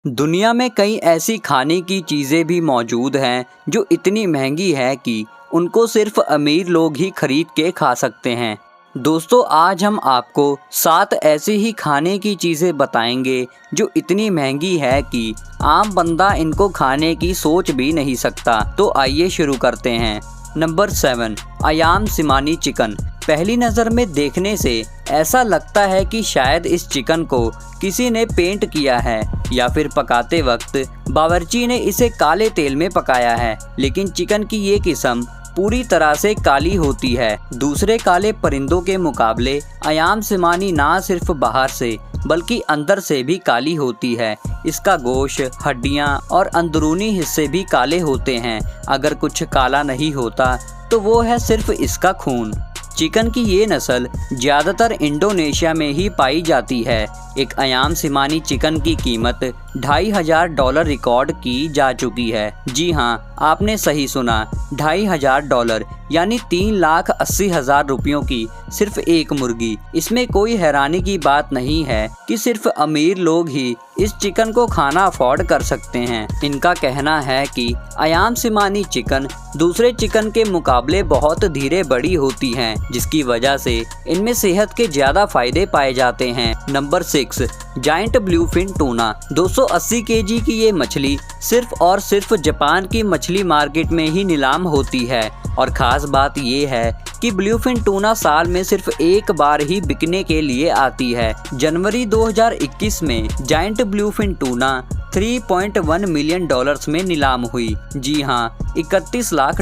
दुनिया में कई ऐसी खाने की चीज़ें भी मौजूद हैं जो इतनी महंगी है कि उनको सिर्फ अमीर लोग ही खरीद के खा सकते हैं। दोस्तों, आज हम आपको 7 ऐसी ही खाने की चीज़ें बताएंगे जो इतनी महंगी है कि आम बंदा इनको खाने की सोच भी नहीं सकता। तो आइए शुरू करते हैं। Number 7, Ayam Cemani chicken. पहली नज़र में देखने से ऐसा लगता है कि शायद इस चिकन को किसी ने पेंट किया है या फिर पकाते वक्त बावर्ची ने इसे काले तेल में पकाया है, लेकिन चिकन की ये किस्म पूरी तरह से काली होती है। दूसरे काले परिंदों के मुकाबले अयाम सिमानी ना सिर्फ बाहर से बल्कि अंदर से भी काली होती है। इसका गोश्त, हड्डियां और अंदरूनी हिस्से भी काले होते हैं। अगर कुछ काला नहीं होता तो वो है सिर्फ इसका खून। चिकन की ये नस्ल ज़्यादातर इंडोनेशिया में ही पाई जाती है। एक अयाम सिमानी चिकन की कीमत $2,500 रिकॉर्ड की जा चुकी है। जी हाँ, आपने सही सुना, $2,500 यानी 3,80,000 रुपयों की सिर्फ एक मुर्गी। इसमें कोई हैरानी की बात नहीं है कि सिर्फ अमीर लोग ही इस चिकन को खाना अफोर्ड कर सकते हैं। इनका कहना है कि अयाम सिमानी चिकन दूसरे चिकन के मुकाबले बहुत धीरे बड़ी होती हैं, जिसकी वजह से इनमें सेहत के ज़्यादा फायदे पाए जाते हैं। Number 6, giant bluefin tuna. 280 KG की ये मछली सिर्फ और सिर्फ जापान की मछली मार्केट में ही नीलाम होती है। और ख़ास बात ये है कि ब्लूफिन टूना साल में सिर्फ एक बार ही बिकने के लिए आती है। जनवरी 2021 में जायंट ब्लूफिन टूना $3.1 मिलियन में नीलाम हुई। जी हाँ, $31 लाख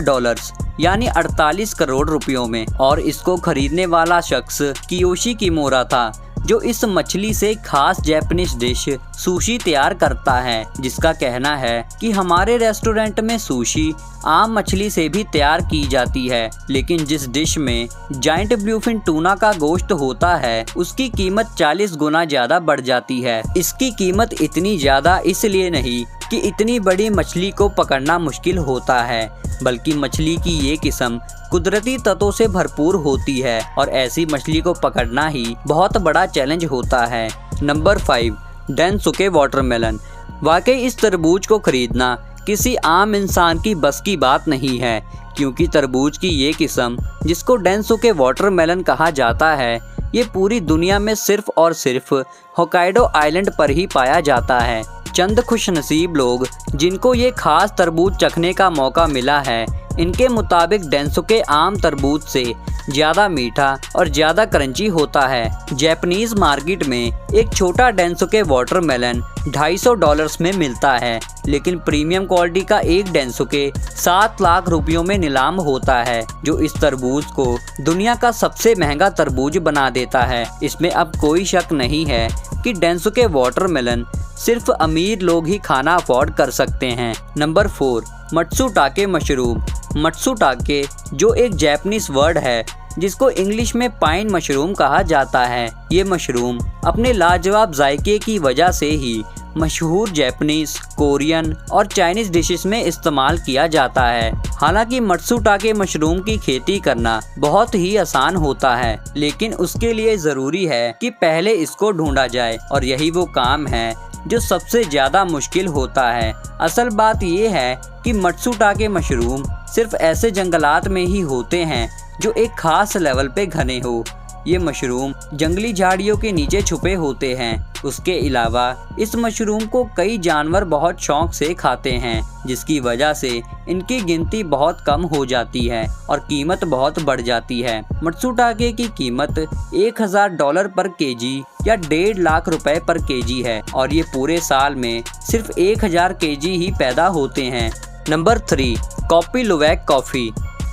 यानी 48 करोड़ रुपयों में। और इसको खरीदने वाला शख्स कियोशी किमोरा था, जो इस मछली से खास जापानीज डिश सुशी तैयार करता है, जिसका कहना है कि हमारे रेस्टोरेंट में सुशी आम मछली से भी तैयार की जाती है, लेकिन जिस डिश में जायंट ब्लूफिन टूना का गोश्त होता है उसकी कीमत 40 गुना ज़्यादा बढ़ जाती है। इसकी कीमत इतनी ज़्यादा इसलिए नहीं कि इतनी बड़ी मछली को पकड़ना मुश्किल होता है, बल्कि मछली की ये किस्म कुदरती तत्वों से भरपूर होती है और ऐसी मछली को पकड़ना ही बहुत बड़ा चैलेंज होता है। Number 5, Densuke watermelon. वाकई इस तरबूज को खरीदना किसी आम इंसान की बस की बात नहीं है, क्योंकि तरबूज की ये किस्म, जिसको डेनसुके वाटरमेलन कहा जाता है, ये पूरी दुनिया में सिर्फ और सिर्फ होक्काइडो आइलैंड पर ही पाया जाता है। चंद खुशनसीब लोग जिनको ये खास तरबूज चखने का मौका मिला है, इनके मुताबिक डेनसुके आम तरबूज से ज़्यादा मीठा और ज़्यादा क्रंची होता है। जापानीज मार्केट में एक छोटा डेनसुके वाटरमेलन $250 में मिलता है, लेकिन प्रीमियम क्वालिटी का एक डेनसुके 7 लाख रुपयों में नीलाम होता है, जो इस तरबूज को दुनिया का सबसे महंगा तरबूज बना देता है। इसमें अब कोई शक नहीं है कि डेनसुके वाटरमेलन सिर्फ अमीर लोग ही खाना अफोर्ड कर सकते हैं। Number 4, मत्सुटाके mushroom. मत्सुटाके जो एक जापानीज वर्ड है जिसको इंग्लिश में पाइन मशरूम कहा जाता है। ये मशरूम अपने लाजवाब जायके की वजह से ही मशहूर जापानीज, कोरियन और चाइनीज डिशेस में इस्तेमाल किया जाता है। हालांकि मत्सुटाके मशरूम की खेती करना बहुत ही आसान होता है, लेकिन उसके लिए ज़रूरी है कि पहले इसको ढूंढा जाए, और यही वो काम है जो सबसे ज़्यादा मुश्किल होता है। असल बात यह है कि मत्सुटाके मशरूम सिर्फ ऐसे जंगलात में ही होते हैं जो एक खास लेवल पे घने हो। ये मशरूम जंगली झाड़ियों के नीचे छुपे होते हैं। उसके अलावा इस मशरूम को कई जानवर बहुत शौक से खाते हैं, जिसकी वजह से इनकी गिनती बहुत कम हो जाती है और कीमत बहुत बढ़ जाती है। मत्सुटाके की कीमत $1,000 पर केजी या 1.5 लाख रुपए पर केजी है, और ये पूरे साल में सिर्फ 1,000 केजी ही पैदा होते हैं। Number 3, Kopi Luwak coffee.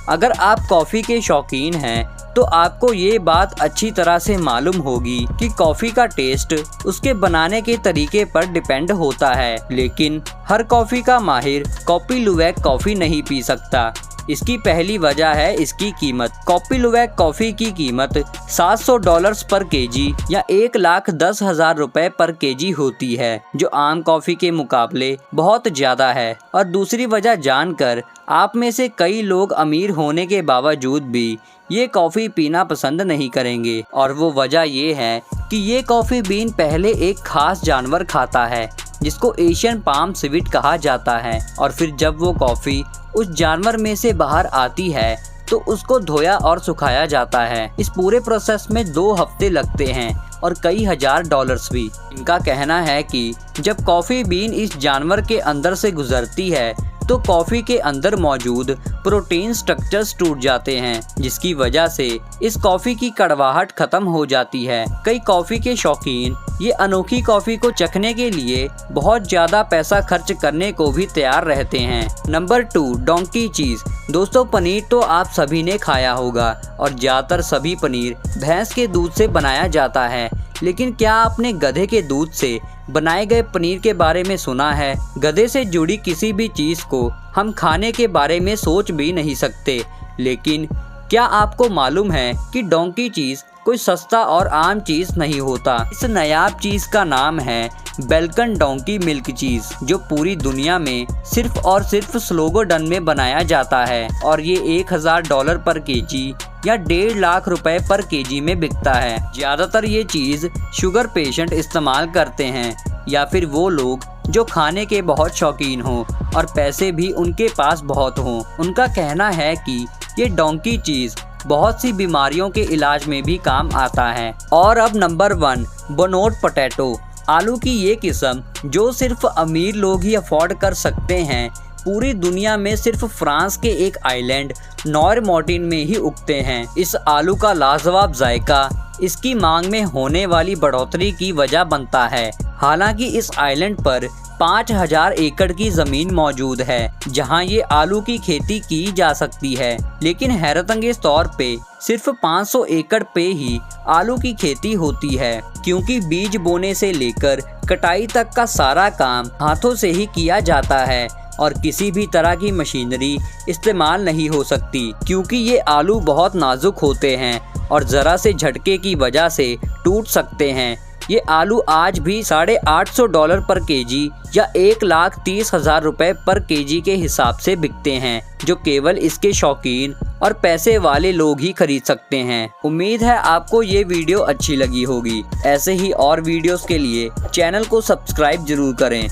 अगर आप कॉफ़ी के शौकीन हैं तो आपको ये बात अच्छी तरह से मालूम होगी कि कॉफ़ी का टेस्ट उसके बनाने के तरीके पर डिपेंड होता है, लेकिन हर कॉफ़ी का माहिर कॉपी लुवैक कॉफ़ी नहीं पी सकता। इसकी पहली वजह है इसकी कीमत। कॉपी लुवैक कॉफ़ी की कीमत $700 पर केजी या 1,10,000 रुपए पर केजी होती है, जो आम कॉफ़ी के मुकाबले बहुत ज़्यादा है। और दूसरी वजह जानकर आप में से कई लोग अमीर होने के बावजूद भी ये कॉफ़ी पीना पसंद नहीं करेंगे, और वो वजह ये है कि ये कॉफ़ी बीन पहले एक खास जानवर खाता है जिसको एशियन पाम सिविट कहा जाता है। और फिर जब वो कॉफ़ी उस जानवर में से बाहर आती है तो उसको धोया और सुखाया जाता है। इस पूरे प्रोसेस में 2 हफ्ते लगते हैं और कई हजार डॉलर्स भी। इनका कहना है कि जब कॉफ़ी बीन इस जानवर के अंदर से गुजरती है तो कॉफ़ी के अंदर मौजूद प्रोटीन स्ट्रक्चर्स टूट जाते हैं, जिसकी वजह से इस कॉफ़ी की कड़वाहट खत्म हो जाती है। कई कॉफ़ी के शौकीन ये अनोखी कॉफ़ी को चखने के लिए बहुत ज़्यादा पैसा खर्च करने को भी तैयार रहते हैं। नंबर 2, डोंकी चीज़। दोस्तों, पनीर तो आप सभी ने खाया होगा और ज़्यादातर सभी पनीर भैंस के दूध से बनाया जाता है, लेकिन क्या आपने गधे के दूध से बनाए गए पनीर के बारे में सुना है? गधे से जुड़ी किसी भी चीज़ को हम खाने के बारे में सोच भी नहीं सकते, लेकिन क्या आपको मालूम है कि डोंकी चीज़ कोई सस्ता और आम चीज़ नहीं होता। इस नायाब चीज़ का नाम है बेल्कन डोंकी मिल्क चीज़, जो पूरी दुनिया में सिर्फ और सिर्फ स्लोगोडन में बनाया जाता है और ये $1000 पर केजी या 1.5 लाख रुपए पर केजी में बिकता है। ज़्यादातर ये चीज़ शुगर पेशेंट इस्तेमाल करते हैं या फिर वो लोग जो खाने के बहुत शौकीन हों और पैसे भी उनके पास बहुत हों। उनका कहना है कि ये डोंकी चीज़ बहुत सी बीमारियों के इलाज में भी काम आता है। और अब नंबर 1, बोनोट पोटैटो। आलू की ये किस्म जो सिर्फ अमीर लोग ही अफोर्ड कर सकते हैं, पूरी दुनिया में सिर्फ फ्रांस के एक आइलैंड नॉरमॉर्टिन में ही उगते हैं। इस आलू का लाजवाब जायका इसकी मांग में होने वाली बढ़ोतरी की वजह बनता है। हालांकि इस आइलैंड पर 5000 एकड़ की ज़मीन मौजूद है जहां ये आलू की खेती की जा सकती है, लेकिन हैरतअंगेज तौर पे सिर्फ 500 एकड़ पे ही आलू की खेती होती है, क्योंकि बीज बोने से लेकर कटाई तक का सारा काम हाथों से ही किया जाता है और किसी भी तरह की मशीनरी इस्तेमाल नहीं हो सकती, क्योंकि ये आलू बहुत नाजुक होते हैं और ज़रा से झटके की वजह से टूट सकते हैं। ये आलू आज भी $850 पर केजी या 1,30,000 रुपए पर केजी के हिसाब से बिकते हैं, जो केवल इसके शौकीन और पैसे वाले लोग ही खरीद सकते हैं। उम्मीद है आपको ये वीडियो अच्छी लगी होगी। ऐसे ही और वीडियोस के लिए चैनल को सब्सक्राइब जरूर करें।